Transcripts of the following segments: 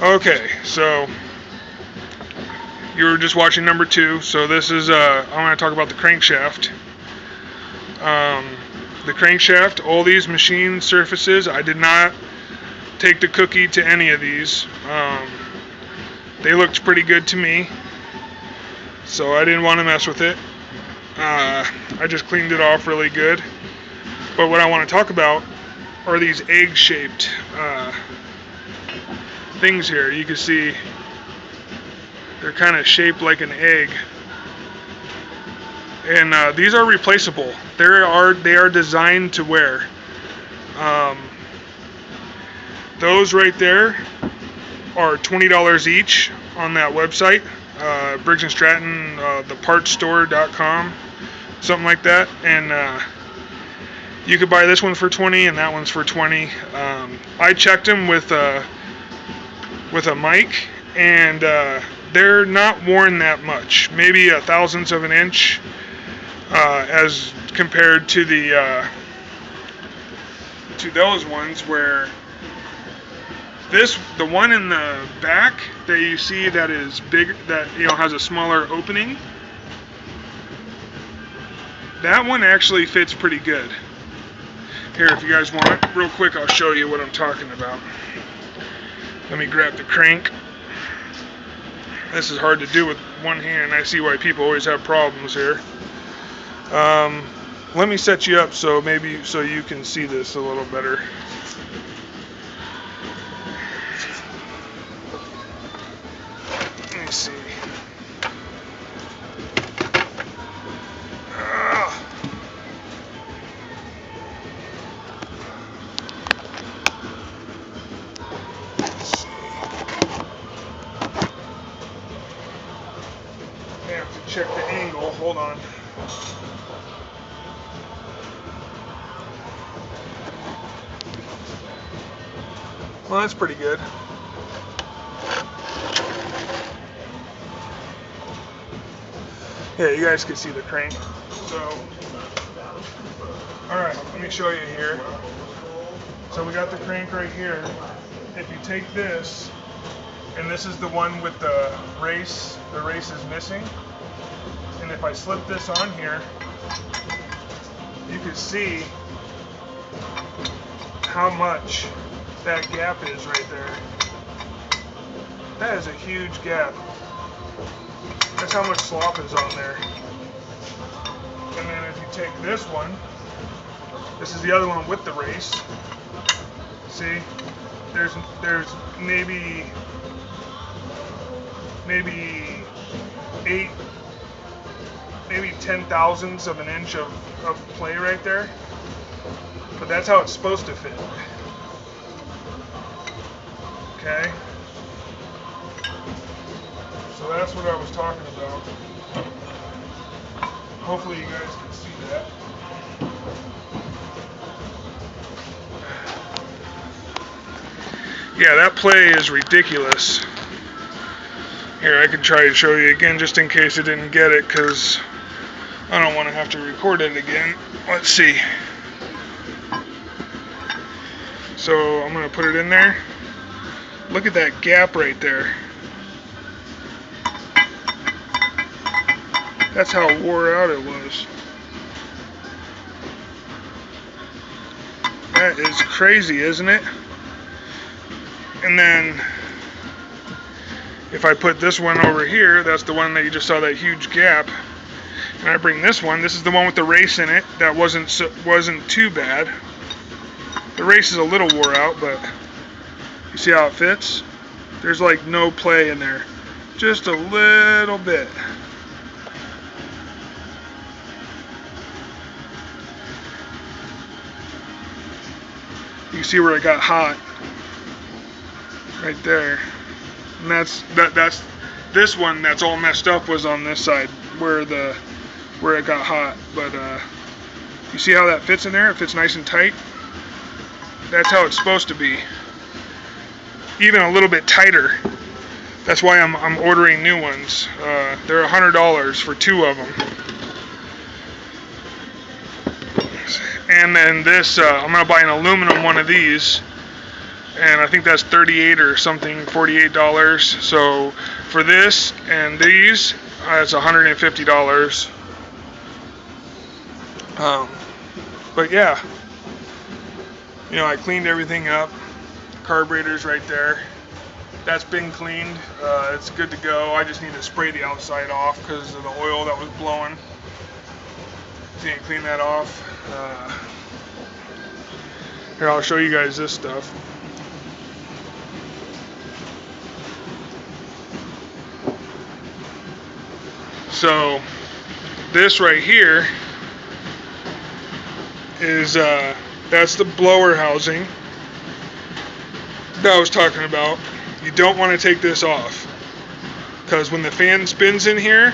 Okay, so you were just watching number 2. So this is I'm going to talk about the crankshaft. Um, the crankshaft, all these machine surfaces, I did not take the cookie to any of these. They looked pretty good to me, so I didn't want to mess with it. I just cleaned it off really good. But what I want to talk about are these egg-shaped things here. You can see they're kind of shaped like an egg, and these are replaceable. They are designed to wear. Those right there are $20 each on that website, Briggs & Stratton, thepartsstore.com, something like that. And you could buy this one for $20 and that one's for $20. I checked them with a mic, and they're not worn that much, maybe a thousandth of an inch, as compared to those ones where the one in the back that you see that is big, that has a smaller opening, that one actually fits pretty good. Here, if you guys want, real quick, I'll show you what I'm talking about. Let me grab the crank. This is hard to do with one hand. I see why people always have problems here. Let me set you up so you can see this a little better. Let me see. I have to check the angle. Hold on. Well, that's pretty good. Yeah, you guys can see the crank. So, alright, let me show you here. So we got the crank right here. If you take this, and this is the one with the race is missing. And if I slip this on here, you can see how much that gap is right there. That is a huge gap. That's how much slop is on there. And then if you take this one, this is the other one with the race. See, there's maybe 10 thousandths of an inch of play right there. But that's how it's supposed to fit. Okay? So that's what I was talking about. Hopefully you guys can see that. Yeah, that play is ridiculous. Here, I can try to show you again just in case I didn't get it, because I don't want to have to record it again. Let's see. So I'm going to put it in there. Look at that gap right there. That's how wore out it was. That is crazy, isn't it? And then if I put this one over here, that's the one that you just saw that huge gap. And I bring this one. This is the one with the race in it. That wasn't too bad. The race is a little wore out, but you see how it fits? There's like no play in there. Just a little bit. You can see where it got hot. Right there. And that's this one that's all messed up was on this side where it got hot. But you see how that fits in there? It fits nice and tight. That's how it's supposed to be. Even a little bit tighter. That's why I'm ordering new ones. They're $100 for 2 of them. And then this, I'm gonna buy an aluminum one of these, and I think that's $38 or something, $48. So for this and these, it's $150. But yeah, you know, I cleaned everything up. Carburetor's right there. That's been cleaned. It's good to go. I just need to spray the outside off because of the oil that was blowing. So you can clean that off. Here, I'll show you guys this stuff. So this right here is that's the blower housing that I was talking about. You don't want to take this off because when the fan spins in here,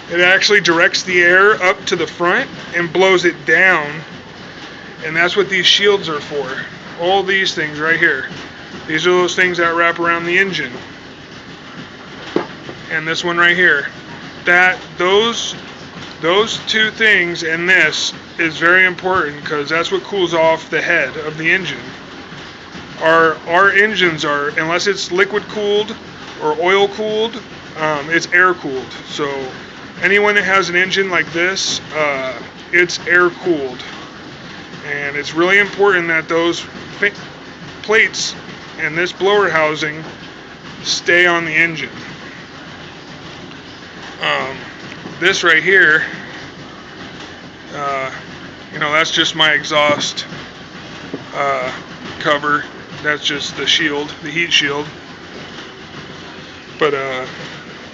it actually directs the air up to the front and blows it down, and that's what these shields are for. All these things right here, these are those things that wrap around the engine, and this one right here, those two things and this is very important because that's what cools off the head of the engine. Our engines are, unless it's liquid cooled or oil cooled, it's air cooled. So anyone that has an engine like this, it's air cooled, and it's really important that those plates and this blower housing stay on the engine. This right here, you know, that's just my exhaust cover. That's just the shield, the heat shield. But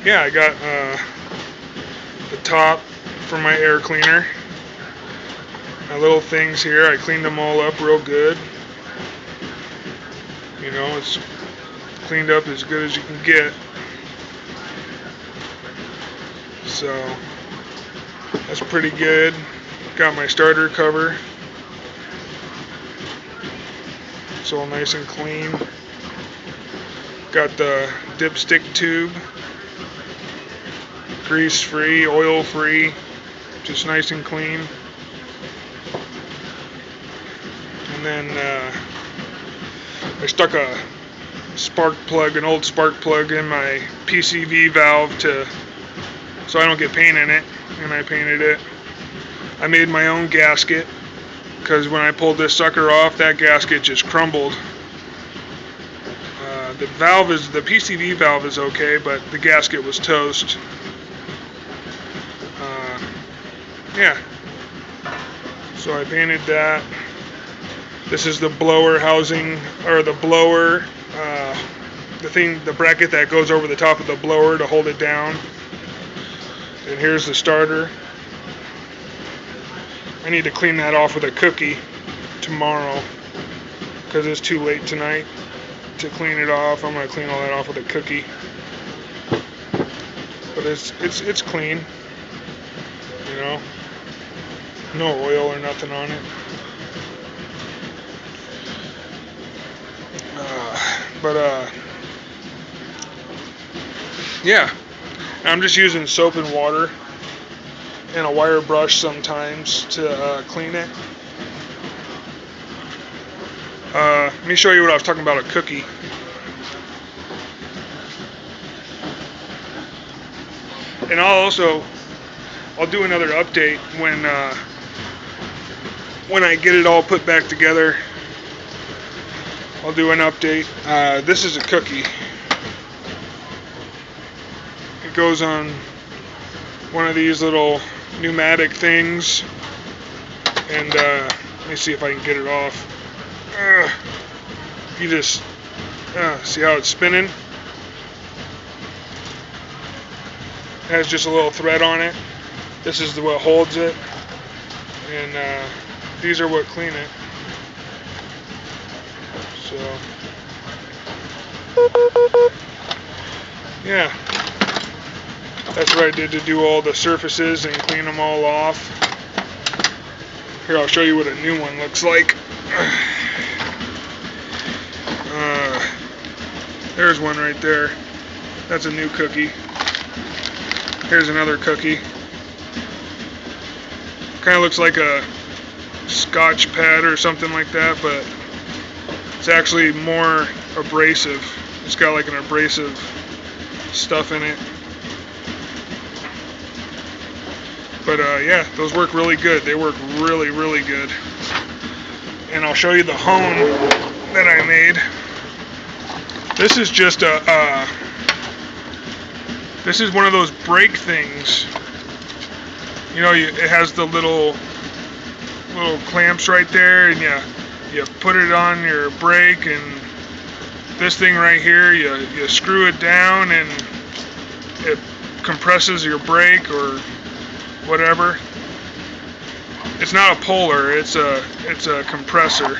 yeah, I got the top for my air cleaner. My little things here, I cleaned them all up real good. You know, it's cleaned up as good as you can get. So that's pretty good. Got my starter cover. It's all nice and clean. Got the dipstick tube. Grease free, oil free. Just nice and clean. And then I stuck a spark plug, an old spark plug in my PCV valve so I don't get paint in it, and I painted it. I made my own gasket because when I pulled this sucker off, that gasket just crumbled. The PCV valve is okay, but the gasket was toast. Yeah. So I painted that. This is the blower housing, or the blower, the bracket that goes over the top of the blower to hold it down. And here's the starter. I need to clean that off with a cookie tomorrow because it's too late tonight to clean it off. I'm gonna clean all that off with a cookie. But it's clean, you know. No oil or nothing on it. Yeah. I'm just using soap and water and a wire brush sometimes to clean it. Let me show you what I was talking about, a cookie. And I'll do another update when I get it all put back together. I'll do an update. This is a cookie. It goes on one of these little pneumatic things, and let me see if I can get it off. You just see how it's spinning? It has just a little thread on it. This is what holds it, and these are what clean it. So yeah, that's what I did to do all the surfaces and clean them all off. Here, I'll show you what a new one looks like. There's one right there. That's a new cookie. Here's another cookie. Kind of looks like a Scotch pad or something like that, but It's actually more abrasive. It's got like an abrasive stuff in it. But yeah, those work really good. They work really, really good. And I'll show you the hone that I made. This is just this is one of those brake things. You know, it has the little clamps right there, and you put it on your brake, and this thing right here, you screw it down, and it compresses your brake or whatever. It's not a puller, it's a compressor.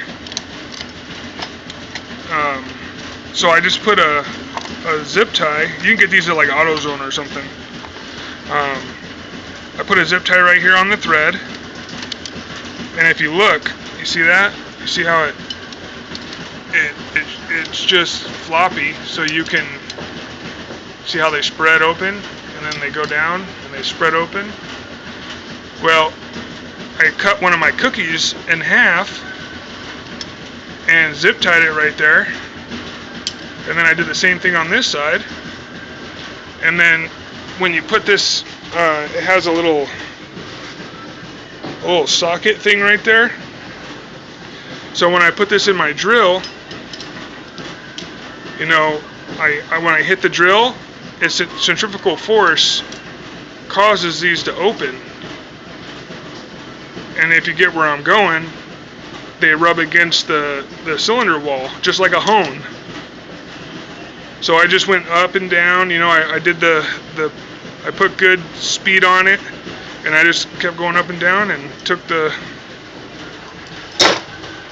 So I just put a zip tie. You can get these at like AutoZone or something. I put a zip tie right here on the thread, and if you look, you see that? You see how it's just floppy, so you can see how they spread open, and then they go down, and they spread open. Well, I cut one of my cookies in half and zip tied it right there, and then I did the same thing on this side. And then when you put this, it has a little socket thing right there. So when I put this in my drill, you know, when I hit the drill, its centrifugal force causes these to open. And if you get where I'm going, they rub against the cylinder wall, just like a hone. So I just went up and down, you know, I did I put good speed on it, and I just kept going up and down and took the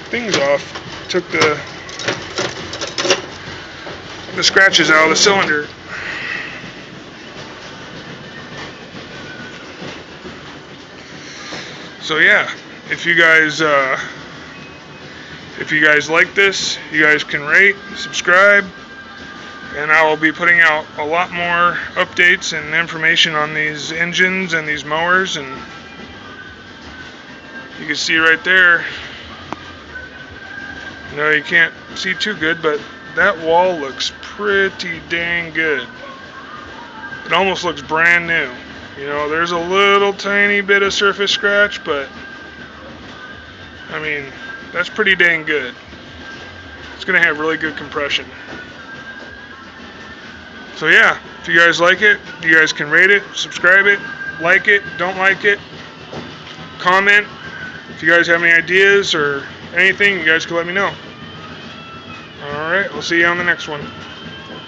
things off, took the scratches out of the cylinder. So yeah, if you guys like this, you guys can rate, subscribe, and I will be putting out a lot more updates and information on these engines and these mowers. And you can see right there, you know, you can't see too good, but that wall looks pretty dang good. It almost looks brand new. You know, there's a little tiny bit of surface scratch, but I mean, that's pretty dang good. It's going to have really good compression. So yeah, if you guys like it, you guys can rate it, subscribe it, like it, don't like it, comment. If you guys have any ideas or anything, you guys can let me know. Alright, we'll see you on the next one.